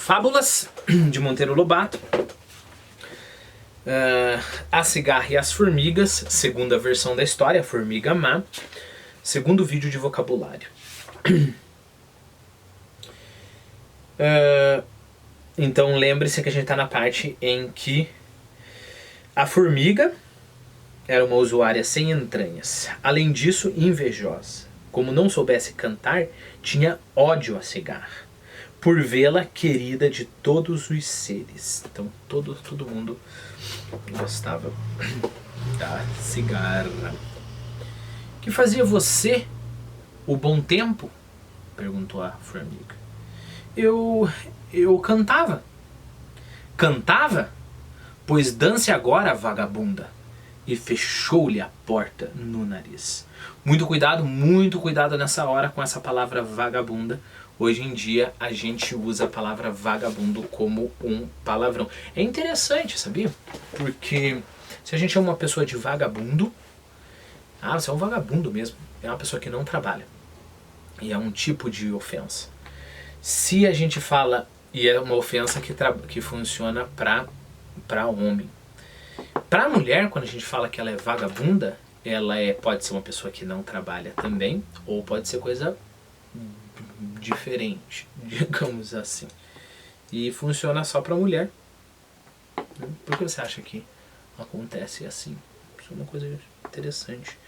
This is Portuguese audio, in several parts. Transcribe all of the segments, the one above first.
Fábulas de Monteiro Lobato. A Cigarra e as Formigas, segunda versão da história, a Formiga Má. Segundo vídeo de vocabulário. Então lembre-se que a gente está na parte em que a formiga era uma usuária sem entranhas. Além disso, invejosa. Como não soubesse cantar, tinha ódio à cigarra, por vê-la querida de todos os seres. Então todo mundo gostava da cigarra. Que fazia você o bom tempo? Perguntou a formiga. Eu cantava. Cantava? Pois dance agora, vagabunda. E fechou-lhe a porta no nariz. Muito cuidado nessa hora com essa palavra vagabunda. Hoje em dia a gente usa a palavra vagabundo como um palavrão. É interessante, sabia? Porque se a gente chama uma pessoa de vagabundo, você é um vagabundo mesmo. É uma pessoa que não trabalha. E é um tipo de ofensa. Se a gente fala, e é uma ofensa que funciona para homem. Para mulher, quando a gente fala que ela é vagabunda, ela pode ser uma pessoa que não trabalha também, ou pode ser coisa diferente, digamos assim. E funciona só para mulher. Por que você acha que acontece assim? Isso é uma coisa interessante.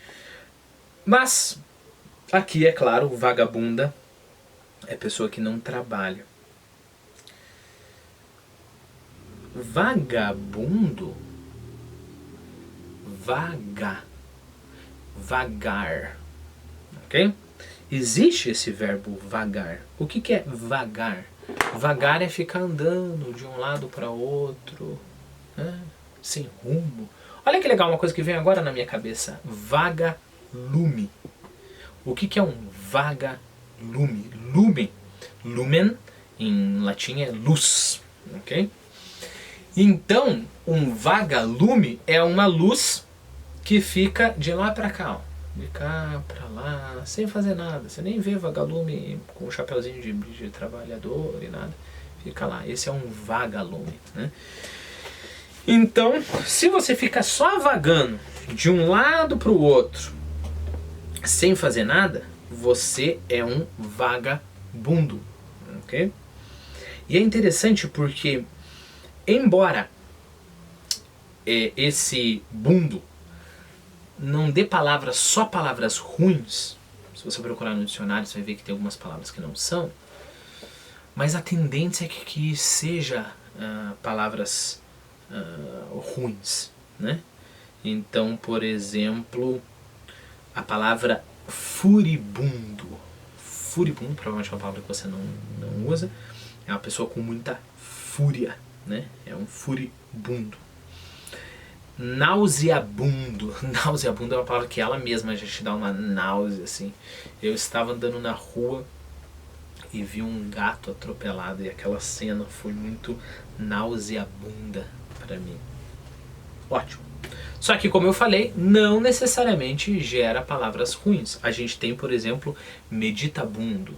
Mas, aqui é claro, vagabunda é pessoa que não trabalha. Vagabundo, vagar, ok? Existe esse verbo vagar. O que é vagar? Vagar é ficar andando de um lado para outro, né? Sem rumo. Olha que legal, uma coisa que vem agora na minha cabeça. Vagalume. O que é um vagalume? Lumen, em latim, é luz, ok? Então, um vagalume é uma luz que fica de lá para cá, ó. De cá para lá, sem fazer nada. Você nem vê vagalume com o chapeuzinho de trabalhador e nada. Fica lá. Esse é um vagalume, né? Então, se você fica só vagando de um lado para o outro, sem fazer nada, você é um vagabundo, ok? E é interessante porque, embora esse bundo não dê só palavras ruins, se você procurar no dicionário você vai ver que tem algumas palavras que não são, mas a tendência é que seja palavras ruins, né? Então, por exemplo, a palavra furibundo. Furibundo provavelmente é uma palavra que você não usa. É uma pessoa com muita fúria, né? É um furibundo. Nauseabundo. Nauseabundo é uma palavra que ela mesma já te dá uma náusea, assim. Eu estava andando na rua e vi um gato atropelado e aquela cena foi muito nauseabunda para mim. Ótimo. Só que, como eu falei, não necessariamente gera palavras ruins. A gente tem, por exemplo, meditabundo.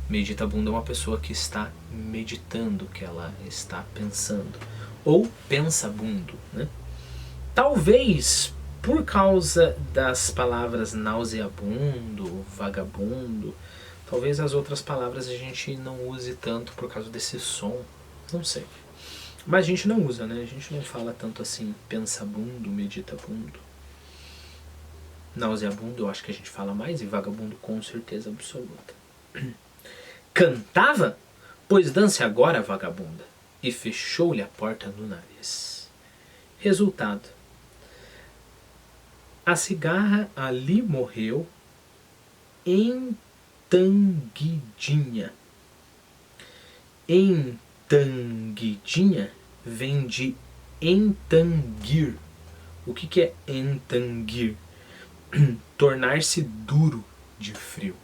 Meditabundo é uma pessoa que está meditando, que ela está pensando. Ou pensabundo, né? Talvez, por causa das palavras nauseabundo, vagabundo, talvez as outras palavras a gente não use tanto por causa desse som. Não sei. Mas a gente não usa, né? A gente não fala tanto assim, pensabundo, meditabundo. Nauseabundo eu acho que a gente fala mais, e vagabundo com certeza absoluta. Cantava? Pois dance agora, vagabunda. E fechou-lhe a porta no nariz. Resultado. A cigarra ali morreu entanguidinha. Entanguidinha vem de entanguir. O que é entanguir? Tornar-se duro de frio.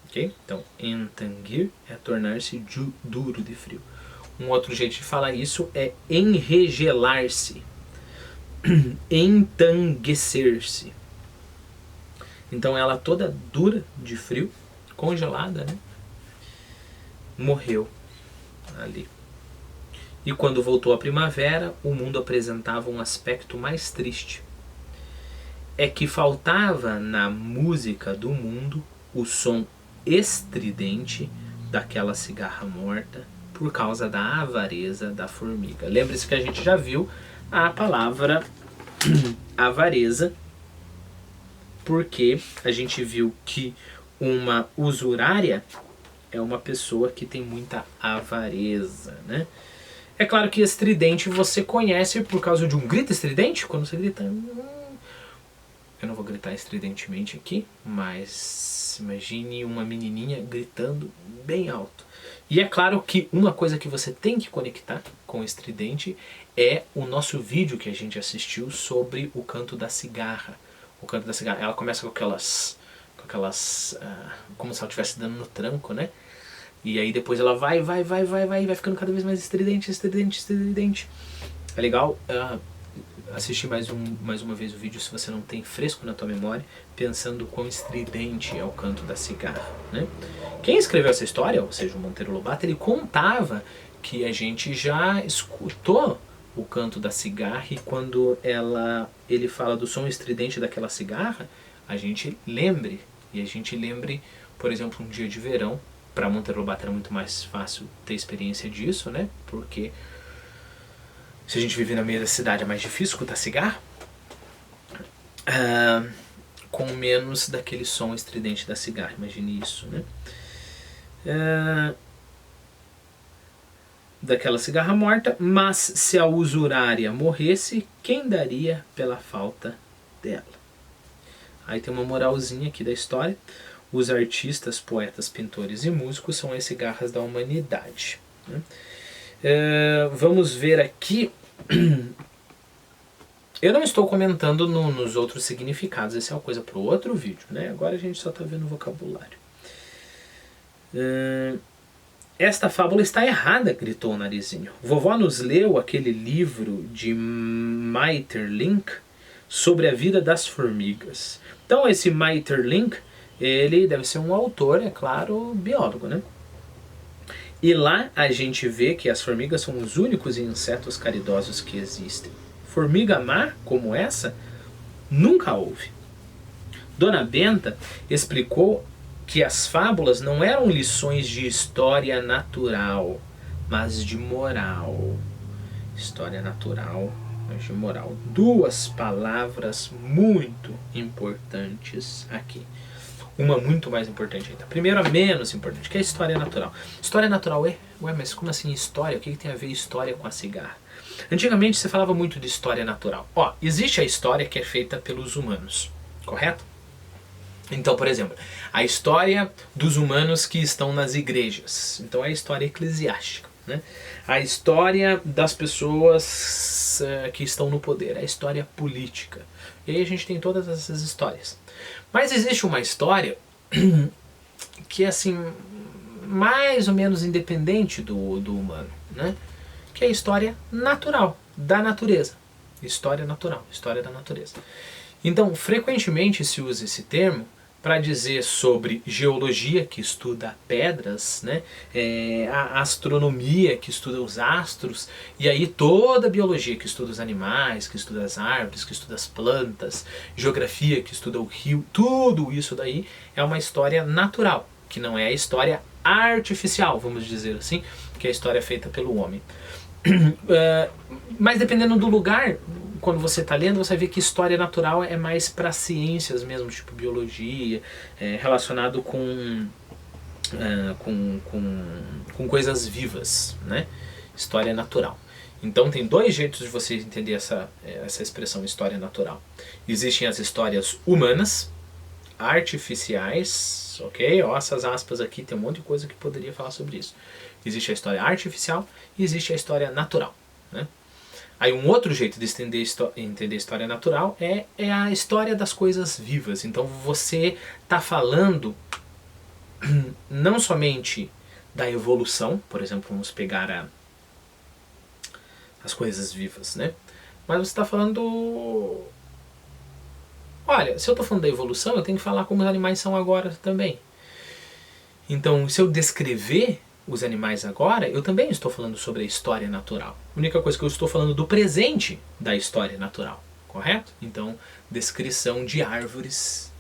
Ok? Então, entanguir é tornar-se duro de frio. Um outro jeito de falar isso é enregelar-se. Entanguecer-se. Então ela toda dura de frio, congelada, né? Morreu. ali. E quando voltou a primavera, o mundo apresentava um aspecto mais triste. É que faltava na música do mundo o som estridente daquela cigarra morta por causa da avareza da formiga. Lembre-se que a gente já viu a palavra avareza, porque a gente viu que uma usurária é uma pessoa que tem muita avareza, né? É claro que estridente você conhece por causa de um grito estridente, quando você grita... Eu não vou gritar estridentemente aqui, mas imagine uma menininha gritando bem alto. E é claro que uma coisa que você tem que conectar com o estridente é o nosso vídeo que a gente assistiu sobre o canto da cigarra. O canto da cigarra, ela começa com aquelas como se ela estivesse dando no tranco, né? E aí depois ela vai ficando cada vez mais estridente. É legal assistir mais uma vez o vídeo se você não tem fresco na tua memória, pensando quão estridente é o canto da cigarra, né? Quem escreveu essa história, ou seja, o Monteiro Lobato, ele contava que a gente já escutou o canto da cigarra e quando ele fala do som estridente daquela cigarra, a gente lembre, por exemplo, um dia de verão. Para Monteiro Lobato era muito mais fácil ter experiência disso, né? Porque se a gente vive na meio da cidade é mais difícil escutar cigarro. Com menos daquele som estridente da cigarra, imagine isso, né? Daquela cigarra morta, mas se a usurária morresse, quem daria pela falta dela? Aí tem uma moralzinha aqui da história. Os artistas, poetas, pintores e músicos são as cigarras da humanidade, né? Vamos ver aqui. Eu não estou comentando nos outros significados, essa é uma coisa para o outro vídeo, né? Agora a gente só está vendo o vocabulário. Esta fábula está errada, gritou o Narizinho. Vovó nos leu aquele livro de Maeterlinck sobre a vida das formigas. Então esse Maeterlinck, ele deve ser um autor, é claro, biólogo, né? E lá a gente vê que as formigas são os únicos insetos caridosos que existem. Formiga má como essa, nunca houve. Dona Benta explicou que as fábulas não eram lições de história natural, mas de moral. História natural, mas de moral. Duas palavras muito importantes aqui. Uma muito mais importante ainda. Primeiro, a menos importante, que é a história natural. História natural mas como assim história? O que tem a ver história com a cigarra? Antigamente se falava muito de história natural. Existe a história que é feita pelos humanos, correto? Então, por exemplo, a história dos humanos que estão nas igrejas. Então é a história eclesiástica, né? A história das pessoas que estão no poder. A história política. E aí a gente tem todas essas histórias. Mas existe uma história que é assim, mais ou menos independente do humano, né? Que é a história natural, da natureza. História natural, história da natureza. Então, frequentemente se usa esse termo para dizer sobre geologia, que estuda pedras, né? A astronomia, que estuda os astros, e aí toda a biologia, que estuda os animais, que estuda as árvores, que estuda as plantas, geografia, que estuda o rio, tudo isso daí é uma história natural, que não é a história artificial, vamos dizer assim, que é a história feita pelo homem. Mas dependendo do lugar, quando você está lendo, você vai ver que história natural é mais para ciências mesmo, tipo biologia, relacionado com coisas vivas, né? História natural. Então tem dois jeitos de você entender essa expressão história natural. Existem as histórias humanas, artificiais, ok? Essas aspas aqui, tem um monte de coisa que poderia falar sobre isso. Existe a história artificial e existe a história natural, né? Aí um outro jeito de entender história natural é a história das coisas vivas. Então você está falando não somente da evolução, por exemplo, vamos pegar as coisas vivas, né? Mas você está falando... Olha, se eu estou falando da evolução, eu tenho que falar como os animais são agora também. Então, se eu descrever os animais agora, eu também estou falando sobre a história natural. A única coisa que eu estou falando do presente da história natural, correto? Então, descrição de árvores.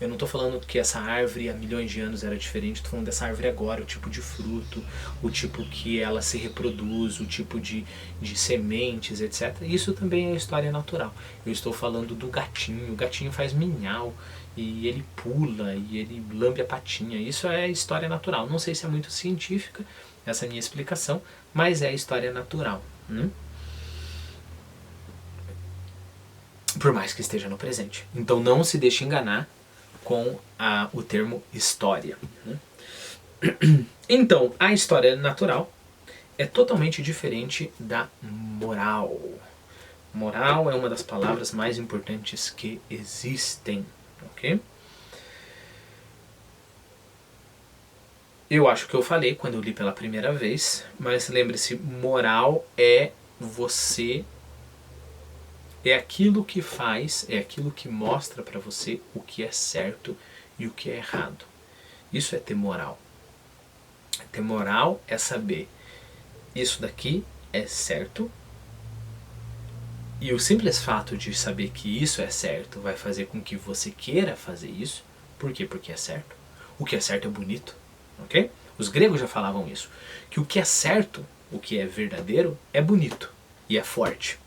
Eu não estou falando que essa árvore há milhões de anos era diferente, estou falando dessa árvore agora, o tipo de fruto, o tipo que ela se reproduz, o tipo de sementes, etc. Isso também é história natural. Eu estou falando do gatinho, o gatinho faz minhau, e ele pula, e ele lambe a patinha. Isso é história natural. Não sei se é muito científica essa minha explicação, mas é história natural. Por mais que esteja no presente. Então não se deixe enganar com o termo história. Então, a história natural é totalmente diferente da moral. Moral é uma das palavras mais importantes que existem. Ok? Eu acho que eu falei quando eu li pela primeira vez, mas lembre-se, moral é você... É aquilo que faz, é aquilo que mostra para você o que é certo e o que é errado. Isso é ter moral. Ter moral é saber, isso daqui é certo, e o simples fato de saber que isso é certo vai fazer com que você queira fazer isso. Por quê? Porque é certo. O que é certo é bonito. Ok? Os gregos já falavam isso. Que o que é certo, o que é verdadeiro, é bonito e é forte.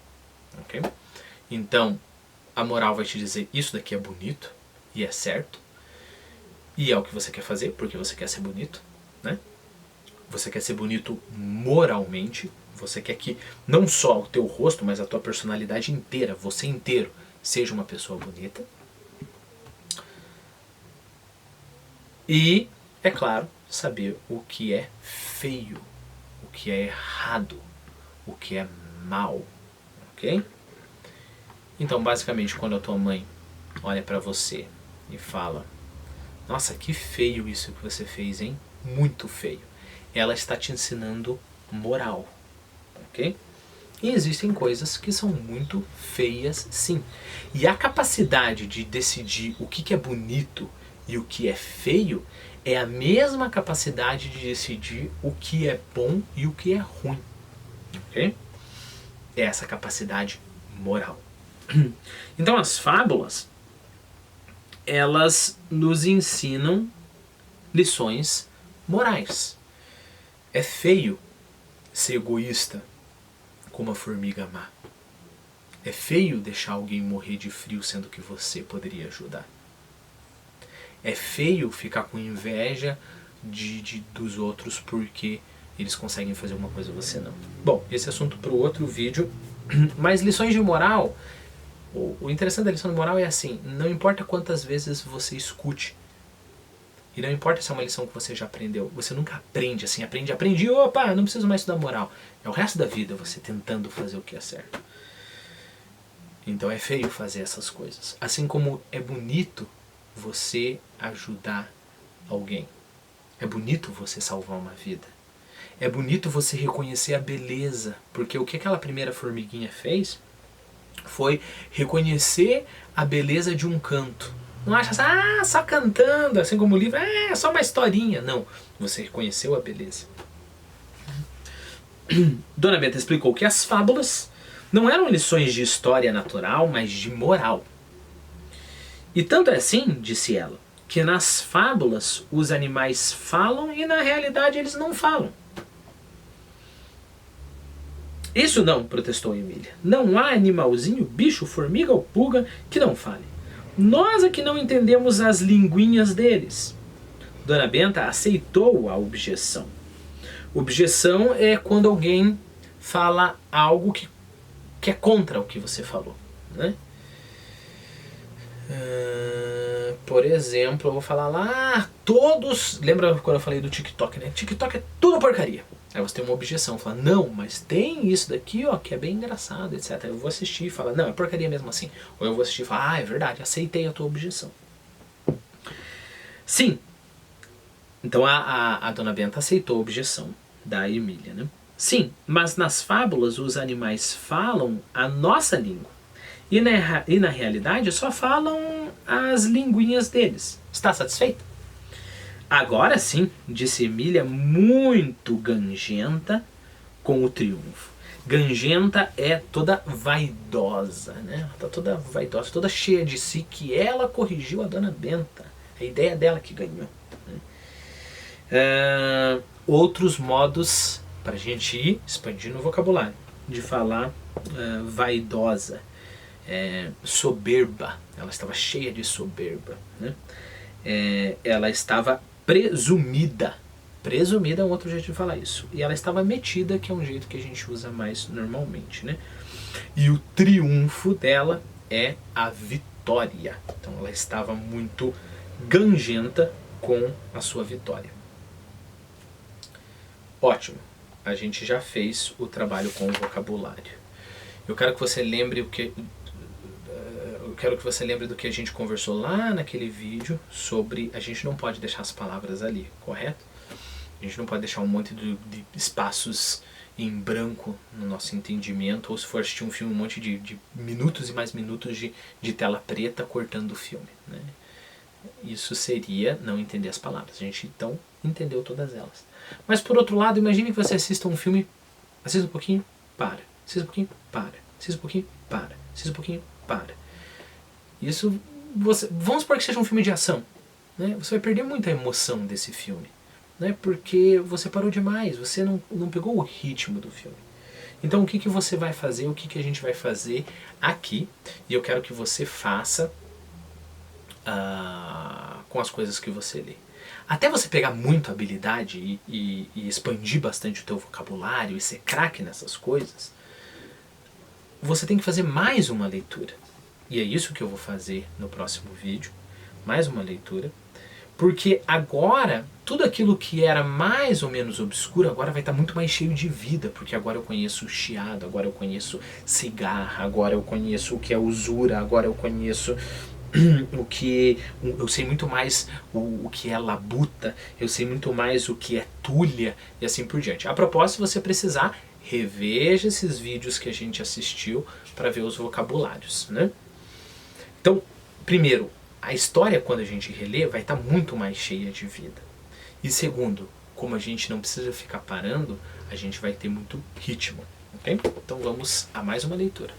Ok? Então, a moral vai te dizer, isso daqui é bonito e é certo, e é o que você quer fazer, porque você quer ser bonito, né? Você quer ser bonito moralmente, você quer que não só o teu rosto, mas a tua personalidade inteira, você inteiro, seja uma pessoa bonita. E, é claro, saber o que é feio, o que é errado, o que é mal, ok? Então, basicamente, quando a tua mãe olha pra você e fala, nossa, que feio isso que você fez, hein? Muito feio. Ela está te ensinando moral, ok? E existem coisas que são muito feias, sim. E a capacidade de decidir o que é bonito e o que é feio é a mesma capacidade de decidir o que é bom e o que é ruim, ok? É essa capacidade moral. Então as fábulas, elas nos ensinam lições morais. É feio ser egoísta como a formiga má. É feio deixar alguém morrer de frio sendo que você poderia ajudar. É feio ficar com inveja dos outros porque eles conseguem fazer uma coisa e você não. Bom, esse assunto para o outro vídeo. Mas lições de moral... O interessante da lição de moral é assim, não importa quantas vezes você escute, e não importa se é uma lição que você já aprendeu, você nunca aprende assim, aprendi, opa, não preciso mais estudar moral. É o resto da vida você tentando fazer o que é certo. Então é feio fazer essas coisas. Assim como é bonito você ajudar alguém. É bonito você salvar uma vida. É bonito você reconhecer a beleza, porque o que aquela primeira formiguinha fez foi reconhecer a beleza de um canto. Não acha assim, só cantando, assim como o livro, é só uma historinha. Não, você reconheceu a beleza. Dona Benta explicou que as fábulas não eram lições de história natural, mas de moral. E tanto é assim, disse ela, que nas fábulas os animais falam e na realidade eles não falam. Isso não, protestou Emília. Não há animalzinho, bicho, formiga ou pulga que não fale. Nós é que não entendemos as linguinhas deles. Dona Benta aceitou a objeção. Objeção é quando alguém fala algo que é contra o que você falou, né? Por exemplo, eu vou falar lá, todos... Lembra quando eu falei do TikTok, né? TikTok é tudo porcaria. Aí você tem uma objeção, fala, não, mas tem isso daqui, ó, que é bem engraçado, etc. Eu vou assistir e fala, não, é porcaria mesmo assim. Ou eu vou assistir e falar, é verdade, aceitei a tua objeção. Sim. Então a Dona Benta aceitou a objeção da Emília, né? Sim, mas nas fábulas os animais falam a nossa língua. E na realidade só falam as linguinhas deles. Está satisfeita? Agora sim, disse Emília, muito gangenta com o triunfo. Gangenta é toda vaidosa, né? Tá toda vaidosa, toda cheia de si, que ela corrigiu a dona Benta. A ideia dela que ganhou. Outros modos para a gente ir expandindo o vocabulário de falar vaidosa, soberba. Ela estava cheia de soberba, né? Ela estava presumida. Presumida é um outro jeito de falar isso. E ela estava metida, que é um jeito que a gente usa mais normalmente, né? E o triunfo dela é a vitória. Então ela estava muito gangenta com a sua vitória. Ótimo. A gente já fez o trabalho com o vocabulário. Eu quero que você lembre o que do que a gente conversou lá naquele vídeo sobre a gente não pode deixar as palavras ali, correto? A gente não pode deixar um monte de espaços em branco no nosso entendimento, ou se for assistir um filme, um monte de minutos e mais minutos de tela preta cortando o filme, né? Isso seria não entender as palavras. A gente então entendeu todas elas. Mas por outro lado, imagine que você assista um filme, assista um pouquinho, para. Assista um pouquinho, para. Assista um pouquinho, para. Assista um pouquinho, para. Isso, vamos supor que seja um filme de ação, né? Você vai perder muita emoção desse filme, né? Porque você parou demais, você não pegou o ritmo do filme. Então o que você vai fazer, o que a gente vai fazer aqui, e eu quero que você faça com as coisas que você lê. Até você pegar muita habilidade e expandir bastante o teu vocabulário e ser craque nessas coisas, você tem que fazer mais uma leitura. E é isso que eu vou fazer no próximo vídeo. Mais uma leitura. Porque agora, tudo aquilo que era mais ou menos obscuro, agora vai estar muito mais cheio de vida. Porque agora eu conheço o chiado, agora eu conheço cigarra, agora eu conheço o que é usura, agora eu conheço eu sei muito mais o que é labuta, eu sei muito mais o que é tulha e assim por diante. A propósito, se você precisar, reveja esses vídeos que a gente assistiu para ver os vocabulários, né? Então, primeiro, a história quando a gente relê vai estar muito mais cheia de vida. E segundo, como a gente não precisa ficar parando, a gente vai ter muito ritmo, ok? Então vamos a mais uma leitura.